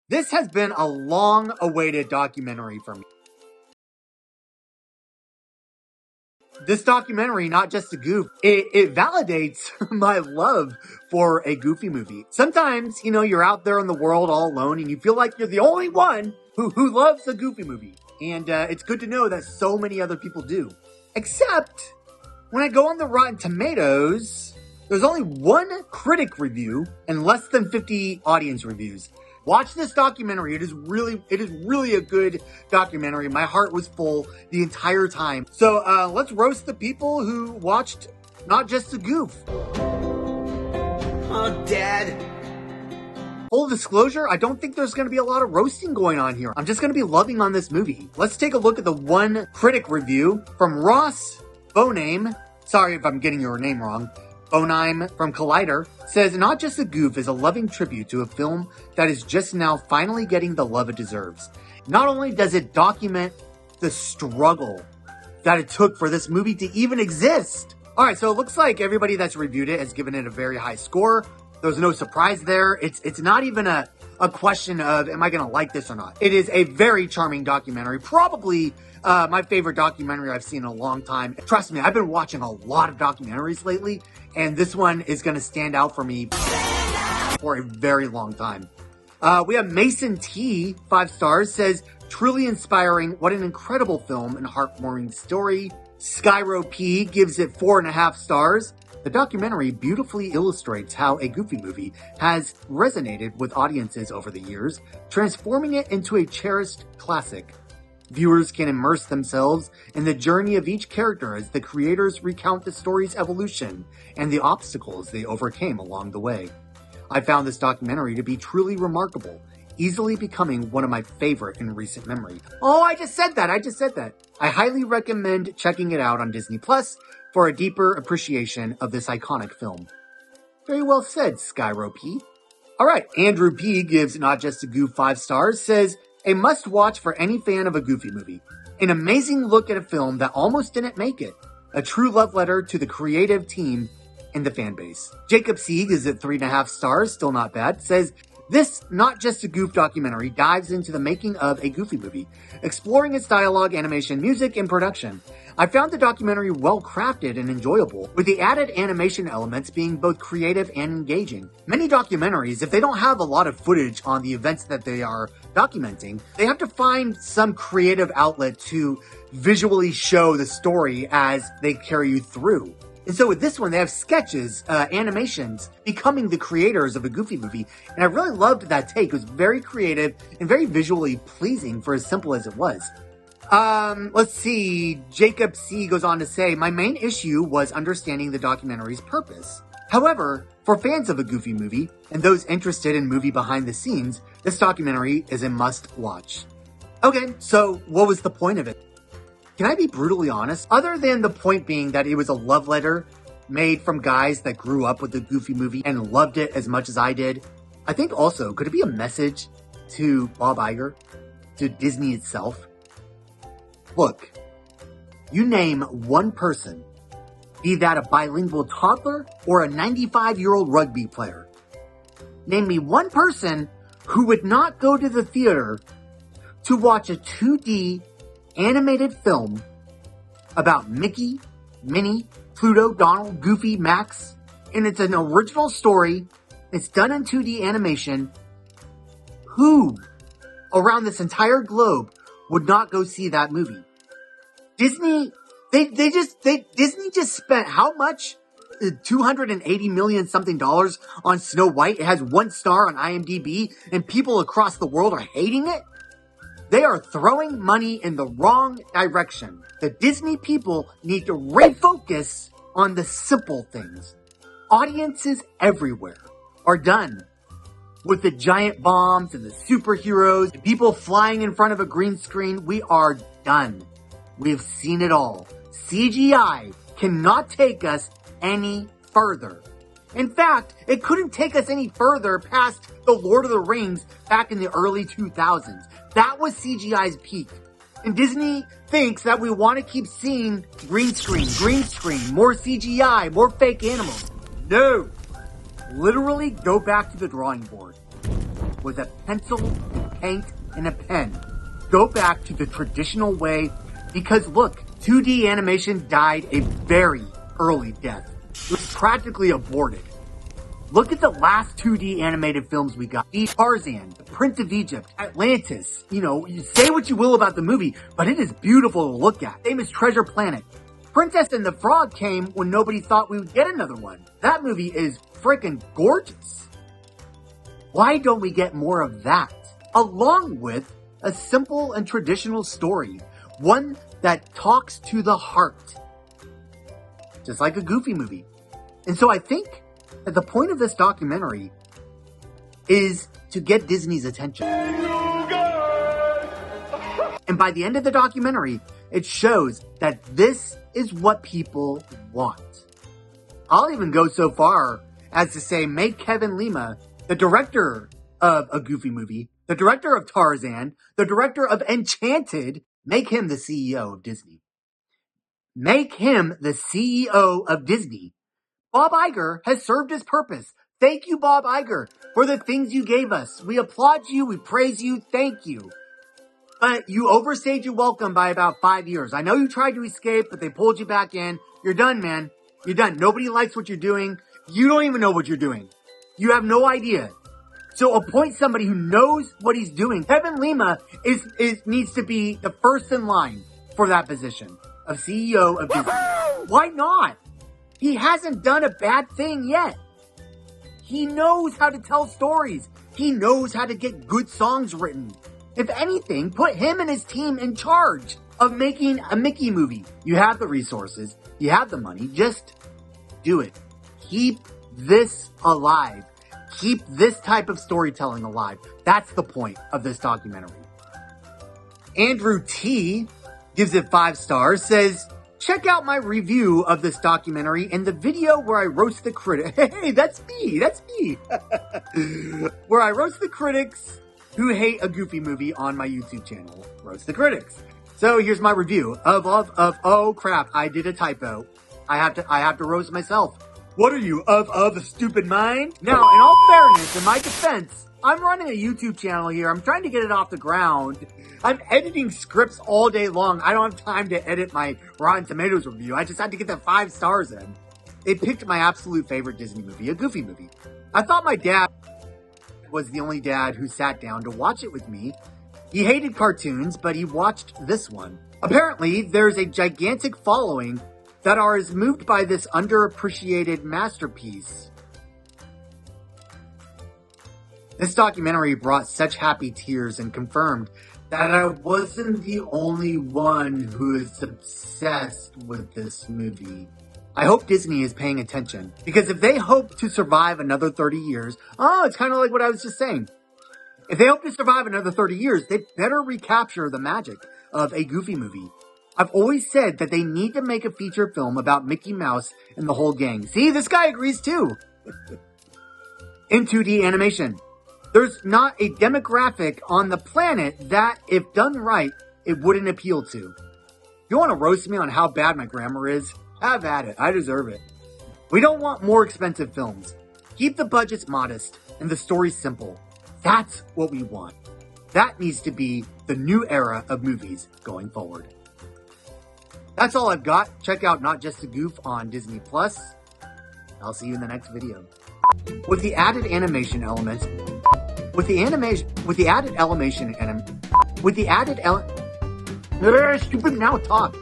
This has been a long-awaited documentary for me. This documentary, Not Just a Goof, it validates my love for a Goofy movie. Sometimes, you're out there in the world all alone and you feel like you're the only one who loves a Goofy movie. And it's good to know that so many other people do. Except, when I go on the Rotten Tomatoes, there's only one critic review and less than 50 audience reviews. Watch this documentary. It is really a good documentary. My heart was full the entire time. So let's roast the people who watched Not Just a Goof. Oh, Dad. Full disclosure, I don't think there's going to be a lot of roasting going on here. I'm just going to be loving on this movie. Let's take a look at the one critic review from Ross Boname. Sorry if I'm getting your name wrong. Bonime from Collider says, Not Just a Goof is a loving tribute to a film that is just now finally getting the love it deserves. Not only does it document the struggle that it took for this movie to even exist. Alright, so it looks like everybody that's reviewed it has given it a very high score. There's no surprise there. It's not even a question of, am I going to like this or not? It is a very charming documentary. Probably my favorite documentary I've seen in a long time. Trust me, I've been watching a lot of documentaries lately, and this one is going to stand out for me for a very long time. We have Mason T, 5 stars, says, truly inspiring. What an incredible film and heartwarming story. Skyro P gives it 4.5 stars. The documentary beautifully illustrates how a Goofy movie has resonated with audiences over the years, transforming it into a cherished classic. Viewers can immerse themselves in the journey of each character as the creators recount the story's evolution and the obstacles they overcame along the way. I found this documentary to be truly remarkable, easily becoming one of my favorite in recent memory. Oh, I just said that. I highly recommend checking it out on Disney Plus for a deeper appreciation of this iconic film. Very well said, Skyro P. Alright, Andrew P gives Not Just a Goof 5 stars, says, a must-watch for any fan of a Goofy movie. An amazing look at a film that almost didn't make it. A true love letter to the creative team and the fan base. Jacob Sieg is at 3.5 stars, still not bad, says, this Not Just a Goof documentary dives into the making of a Goofy movie, exploring its dialogue, animation, music, and production. I found the documentary well crafted and enjoyable, with the added animation elements being both creative and engaging. Many documentaries, if they don't have a lot of footage on the events that they are documenting, they have to find some creative outlet to visually show the story as they carry you through. And so with this one, they have sketches, animations, becoming the creators of a Goofy movie. And I really loved that take. It was very creative and very visually pleasing for as simple as it was. Let's see. Jacob C goes on to say, my main issue was understanding the documentary's purpose. However, for fans of a Goofy movie and those interested in movie behind the scenes, this documentary is a must watch. Okay, so what was the point of it? Can I be brutally honest? Other than the point being that it was a love letter made from guys that grew up with the Goofy movie and loved it as much as I did, I think also, could it be a message to Bob Iger, to Disney itself? Look, you name one person, be that a bilingual toddler or a 95-year-old rugby player. Name me one person who would not go to the theater to watch a 2D animated film about Mickey, Minnie, Pluto, Donald, Goofy, Max, and it's an original story. It's done in 2D animation. Who around this entire globe would not go see that movie? Disney, Disney just spent how much? $280 million something dollars on Snow White. It has 1 star on IMDb and people across the world are hating it. They are throwing money in the wrong direction. The Disney people need to refocus on the simple things. Audiences everywhere are done with the giant bombs and the superheroes, the people flying in front of a green screen. We are done. We've seen it all. CGI cannot take us any further. In fact, it couldn't take us any further past The Lord of the Rings back in the early 2000s. That was CGI's peak. And Disney thinks that we want to keep seeing green screen, more CGI, more fake animals. No! Literally go back to the drawing board with a pencil and paint and a pen. Go back to the traditional way because look, 2D animation died a very early death. It was practically aborted. Look at the last 2D animated films we got. Tarzan, The Prince of Egypt, Atlantis. You say what you will about the movie, but it is beautiful to look at. Famous Treasure Planet. Princess and the Frog came when nobody thought we would get another one. That movie is freaking gorgeous. Why don't we get more of that? Along with a simple and traditional story. One that talks to the heart. Just like a Goofy movie. And so I think that the point of this documentary is to get Disney's attention. And by the end of the documentary, it shows that this is what people want. I'll even go so far as to say, make Kevin Lima the director of a Goofy movie, the director of Tarzan, the director of Enchanted, make him the CEO of Disney. Make him the CEO of Disney. Bob Iger has served his purpose. Thank you, Bob Iger, for the things you gave us. We applaud you. We praise you. Thank you. But you overstayed your welcome by about 5 years. I know you tried to escape, but they pulled you back in. You're done, man. You're done. Nobody likes what you're doing. You don't even know what you're doing. You have no idea. So appoint somebody who knows what he's doing. Kevin Lima needs to be the first in line for that position of CEO of Disney. Why not? He hasn't done a bad thing yet. He knows how to tell stories. He knows how to get good songs written. If anything, put him and his team in charge of making a Mickey movie. You have the resources. You have the money. Just do it. Keep this alive. Keep this type of storytelling alive. That's the point of this documentary. Andrew T. gives it 5 stars, says, check out my review of this documentary and the video where I roast the critics. Hey, that's me. Where I roast the critics who hate a Goofy movie on my YouTube channel. Roast the critics. So here's my review of oh crap, I did a typo. I have to roast myself. What are you, of a stupid mind? Now, in all fairness, in my defense, I'm running a YouTube channel here. I'm trying to get it off the ground. I'm editing scripts all day long. I don't have time to edit my Rotten Tomatoes review. I just had to get that 5 stars in. It picked my absolute favorite Disney movie, a Goofy movie. I thought my dad was the only dad who sat down to watch it with me. He hated cartoons, but he watched this one. Apparently, there's a gigantic following that are as moved by this underappreciated masterpiece. This documentary brought such happy tears and confirmed that I wasn't the only one who is obsessed with this movie. I hope Disney is paying attention, because if they hope to survive another 30 years, it's kind of like what I was just saying. If they hope to survive another 30 years, they better recapture the magic of a Goofy movie. I've always said that they need to make a feature film about Mickey Mouse and the whole gang. See, this guy agrees too. In 2D animation. There's not a demographic on the planet that, if done right, it wouldn't appeal to. You want to roast me on how bad my grammar is? Have at it. I deserve it. We don't want more expensive films. Keep the budgets modest and the story simple. That's what we want. That needs to be the new era of movies going forward. That's all I've got. Check out Not Just a Goof on Disney+. I'll see you in the next video. With the added animation elements, stupid now talk.